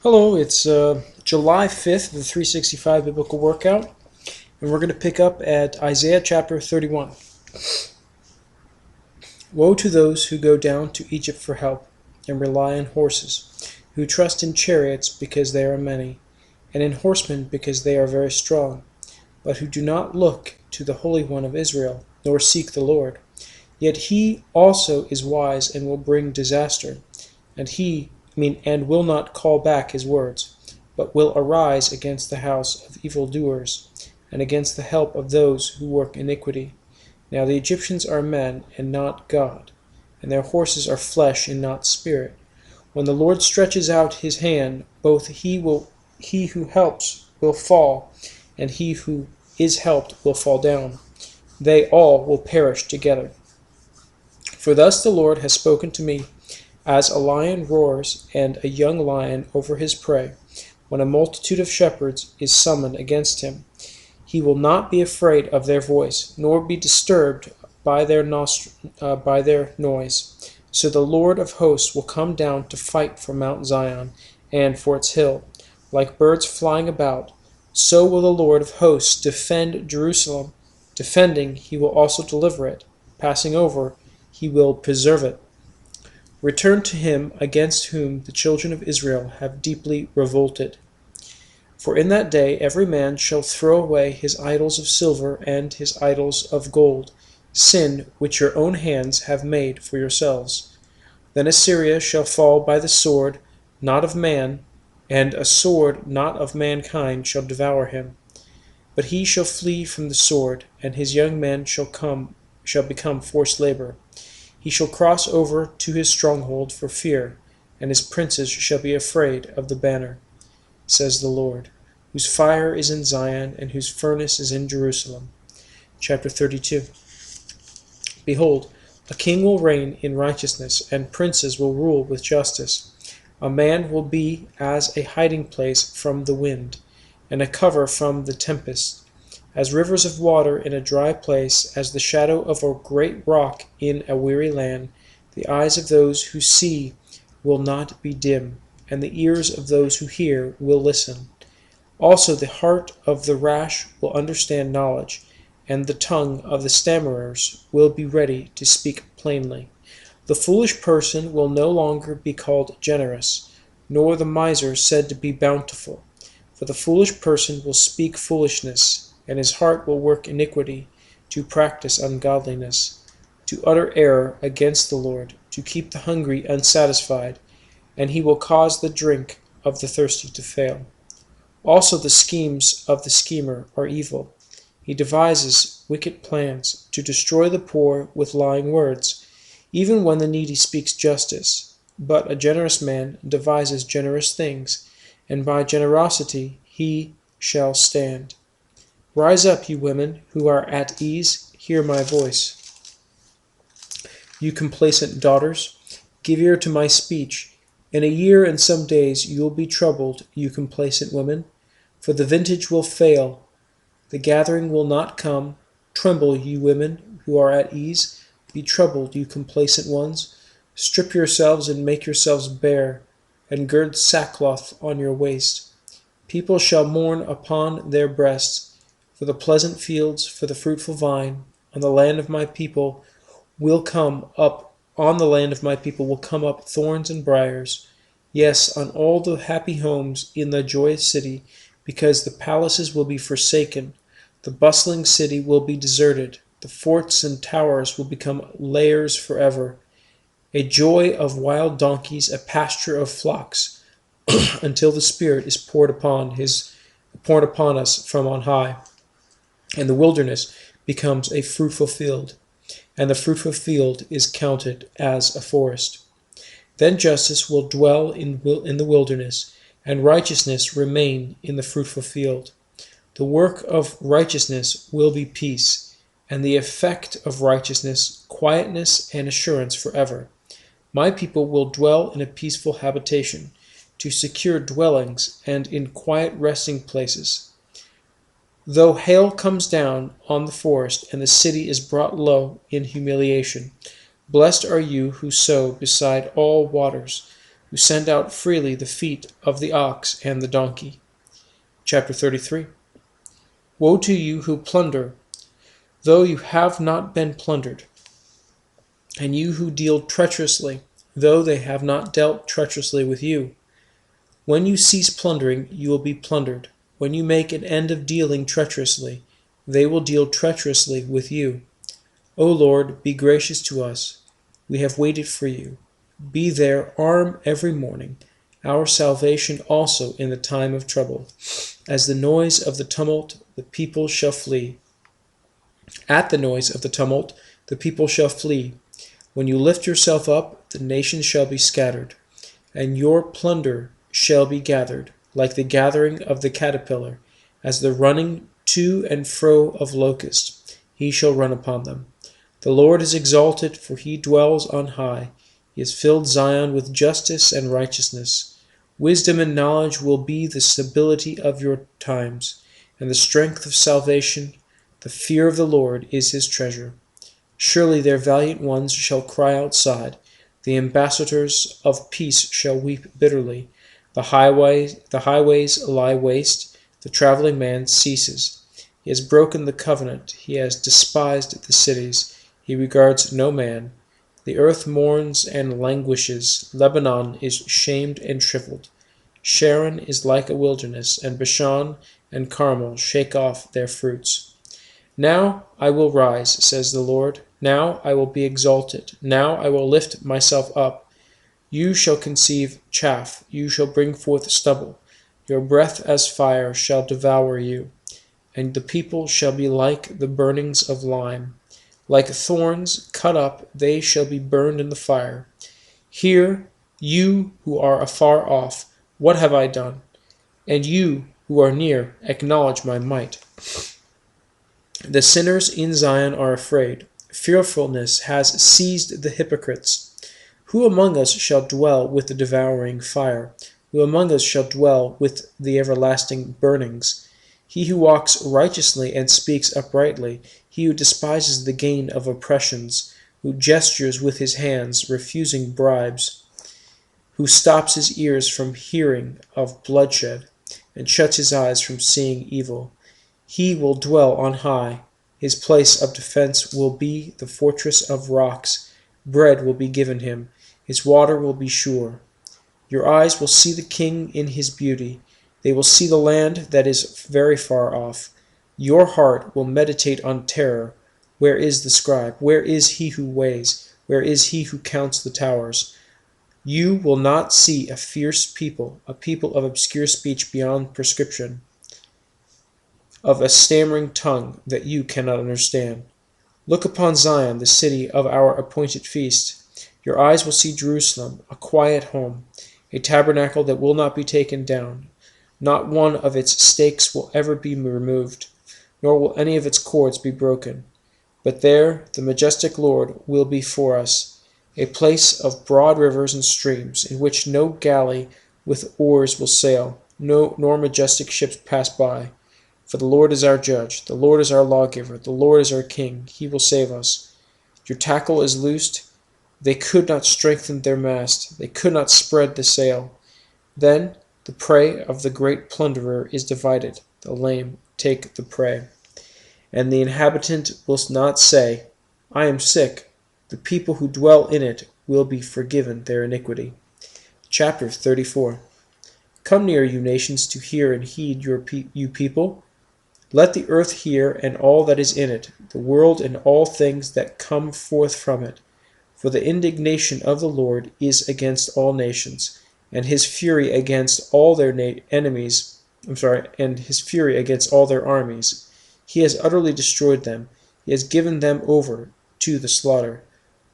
Hello, it's July 5th, the 365 Biblical Workout, and we're going to pick up at Isaiah chapter 31. Woe to those who go down to Egypt for help and rely on horses, who trust in chariots because they are many, and in horsemen because they are very strong, but who do not look to the Holy One of Israel, nor seek the Lord. Yet he also is wise and will bring disaster, and will not call back his words, but will arise against the house of evildoers, and against the help of those who work iniquity. Now the Egyptians are men, and not God, and their horses are flesh, and not spirit. When the Lord stretches out his hand, both he who helps will fall, and he who is helped will fall down. They all will perish together. For thus the Lord has spoken to me, as a lion roars and a young lion over his prey, when a multitude of shepherds is summoned against him. He will not be afraid of their voice, nor be disturbed by their noise. So the Lord of hosts will come down to fight for Mount Zion and for its hill, like birds flying about. So will the Lord of hosts defend Jerusalem. Defending, he will also deliver it. Passing over, he will preserve it. Return to him against whom the children of Israel have deeply revolted. For in that day every man shall throw away his idols of silver and his idols of gold, sin which your own hands have made for yourselves. Then Assyria shall fall by the sword, not of man, and a sword not of mankind shall devour him. But he shall flee from the sword, and his young men shall become forced labor. He shall cross over to his stronghold for fear, and his princes shall be afraid of the banner, says the Lord, whose fire is in Zion, and whose furnace is in Jerusalem. Chapter 32. Behold, a king will reign in righteousness, and princes will rule with justice. A man will be as a hiding place from the wind, and a cover from the tempest, as rivers of water in a dry place, as the shadow of a great rock in a weary land. The eyes of those who see will not be dim, and the ears of those who hear will listen. Also the heart of the rash will understand knowledge, and the tongue of the stammerers will be ready to speak plainly. The foolish person will no longer be called generous, nor the miser said to be bountiful. For the foolish person will speak foolishness, and his heart will work iniquity, to practice ungodliness, to utter error against the Lord, to keep the hungry unsatisfied, and he will cause the drink of the thirsty to fail. Also the schemes of the schemer are evil. He devises wicked plans to destroy the poor with lying words, even when the needy speaks justice. But a generous man devises generous things, and by generosity he shall stand. Rise up, you women who are at ease, hear my voice. You complacent daughters, give ear to my speech. In a year and some days you will be troubled, you complacent women, for the vintage will fail, the gathering will not come. Tremble, you women who are at ease, be troubled, you complacent ones. Strip yourselves and make yourselves bare, and gird sackcloth on your waist. People shall mourn upon their breasts, for the pleasant fields, for the fruitful vine. On the land of my people will come up thorns and briars. Yes, on all the happy homes in the joyous city, because the palaces will be forsaken, the bustling city will be deserted, the forts and towers will become lairs forever. A joy of wild donkeys, a pasture of flocks, until the Spirit is poured upon us from on high. And the wilderness becomes a fruitful field, and the fruitful field is counted as a forest. Then justice will dwell in the wilderness, and righteousness remain in the fruitful field. The work of righteousness will be peace, and the effect of righteousness quietness and assurance forever. My people will dwell in a peaceful habitation, to secure dwellings and in quiet resting places. Though hail comes down on the forest, and the city is brought low in humiliation, blessed are you who sow beside all waters, who send out freely the feet of the ox and the donkey. Chapter 33. Woe to you who plunder, though you have not been plundered, and you who deal treacherously, though they have not dealt treacherously with you. When you cease plundering, you will be plundered. When you make an end of dealing treacherously, they will deal treacherously with you. O Lord, be gracious to us. We have waited for you. Be their arm every morning, our salvation also in the time of trouble. As the noise of the tumult, the people shall flee. At the noise of the tumult, the people shall flee. When you lift yourself up, the nations shall be scattered, and your plunder shall be gathered, like the gathering of the caterpillar, as the running to and fro of locusts. He shall run upon them. The Lord is exalted, for he dwells on high. He has filled Zion with justice and righteousness. Wisdom and knowledge will be the stability of your times, and the strength of salvation. The fear of the Lord is his treasure. Surely their valiant ones shall cry outside. The ambassadors of peace shall weep bitterly. The highways lie waste. The traveling man ceases. He has broken the covenant. He has despised the cities. He regards no man. The earth mourns and languishes. Lebanon is shamed and shriveled. Sharon is like a wilderness, and Bashan and Carmel shake off their fruits. Now I will rise, says the Lord. Now I will be exalted. Now I will lift myself up. You shall conceive chaff. You shall bring forth stubble. Your breath as fire shall devour you, and the people shall be like the burnings of lime. Like thorns cut up, they shall be burned in the fire. Hear, you who are afar off, what have I done? And you who are near, acknowledge my might. The sinners in Zion are afraid. Fearfulness has seized the hypocrites. Who among us shall dwell with the devouring fire? Who among us shall dwell with the everlasting burnings? He who walks righteously and speaks uprightly, he who despises the gain of oppressions, who gestures with his hands, refusing bribes, who stops his ears from hearing of bloodshed, and shuts his eyes from seeing evil. He will dwell on high. His place of defense will be the fortress of rocks. Bread will be given him. His water will be sure. Your eyes will see the king in his beauty. They will see the land that is very far off. Your heart will meditate on terror. Where is the scribe? Where is he who weighs? Where is he who counts the towers? You will not see a fierce people, a people of obscure speech beyond prescription, of a stammering tongue that you cannot understand. Look upon Zion, the city of our appointed feast. Your eyes will see Jerusalem, a quiet home, a tabernacle that will not be taken down. Not one of its stakes will ever be removed, nor will any of its cords be broken. But there the majestic Lord will be for us, a place of broad rivers and streams, in which no galley with oars will sail, nor majestic ships pass by. For the Lord is our judge, the Lord is our lawgiver, the Lord is our king, he will save us. Your tackle is loosed. They could not strengthen their mast, they could not spread the sail. Then the prey of the great plunderer is divided, the lame take the prey. And the inhabitant will not say, I am sick. The people who dwell in it will be forgiven their iniquity. Chapter 34. Come near, you nations, to hear and heed, you people. Let the earth hear and all that is in it, the world and all things that come forth from it. For the indignation of the Lord is against all nations, and his fury against all their enemies. And his fury against all their armies. He has utterly destroyed them. He has given them over to the slaughter.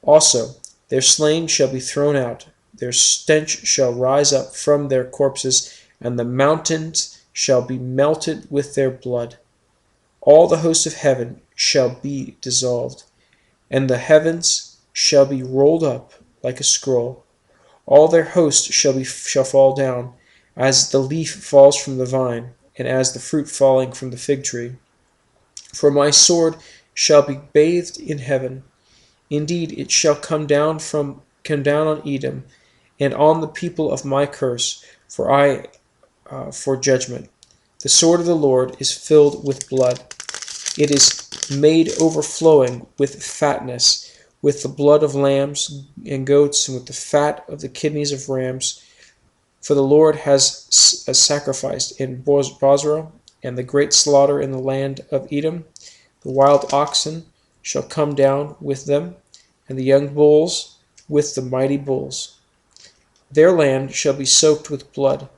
Also, their slain shall be thrown out. Their stench shall rise up from their corpses, and the mountains shall be melted with their blood. All the hosts of heaven shall be dissolved, and the heavens shall be rolled up like a scroll. All their hosts shall fall down, as the leaf falls from the vine, and as the fruit falling from the fig tree. For my sword shall be bathed in heaven. Indeed, it shall come down on Edom, and on the people of my curse, for judgment. The sword of the Lord is filled with blood. It is made overflowing with fatness, with the blood of lambs and goats, and with the fat of the kidneys of rams. For the Lord has sacrificed in Bozrah, and the great slaughter in the land of Edom. The wild oxen shall come down with them, and the young bulls with the mighty bulls. Their land shall be soaked with blood,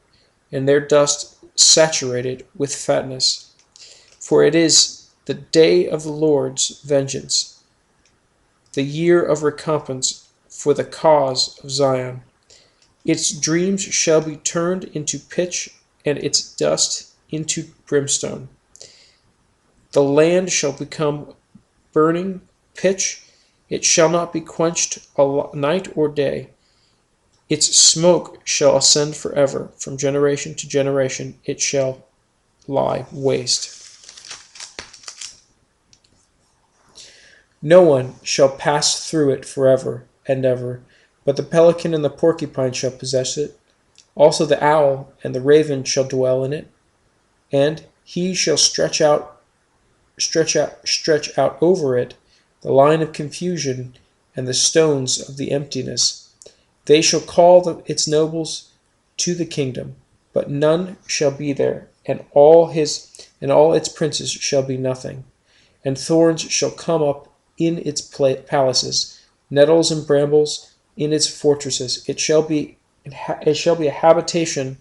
and their dust saturated with fatness. For it is the day of the Lord's vengeance, the year of recompense for the cause of Zion. Its dreams shall be turned into pitch, and its dust into brimstone. The land shall become burning pitch. It shall not be quenched night or day. Its smoke shall ascend forever. From generation to generation it shall lie waste. No one shall pass through it forever and ever, but the pelican and the porcupine shall possess it. Also the owl and the raven shall dwell in it, and he shall stretch out over it the line of confusion and the stones of the emptiness. They shall call its nobles to the kingdom, but none shall be there, and all its princes shall be nothing. And thorns shall come up in its palaces, nettles and brambles in its fortresses. It shall be a habitation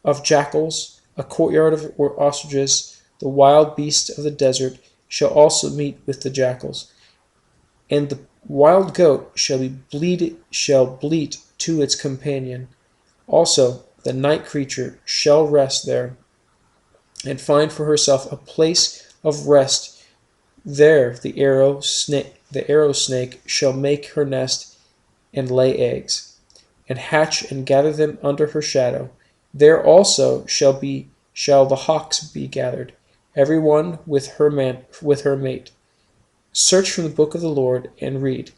of jackals, a courtyard of ostriches. The wild beasts of the desert shall also meet with the jackals, and the wild goat shall bleat to its companion. Also the night creature shall rest there, and find for herself a place of rest. There the arrow snake shall make her nest and lay eggs, and hatch and gather them under her shadow. There also shall the hawks be gathered, every one with her mate. Search from the book of the Lord and read.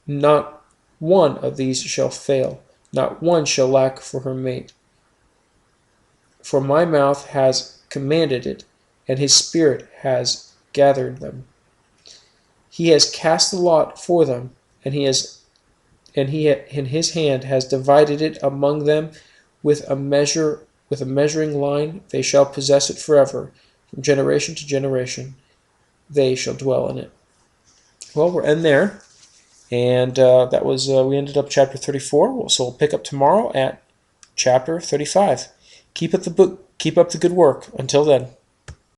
Not one of these shall fail, not one shall lack for her mate. For my mouth has commanded it, and his spirit has gathered them. He has cast the lot for them, and he in his hand has divided it among them with a measuring line. They shall possess it forever. From generation to generation they shall dwell in it. Well, we're in there, and that was we ended up chapter 34. So we'll pick up tomorrow at chapter 35. Keep up the good work. Until then.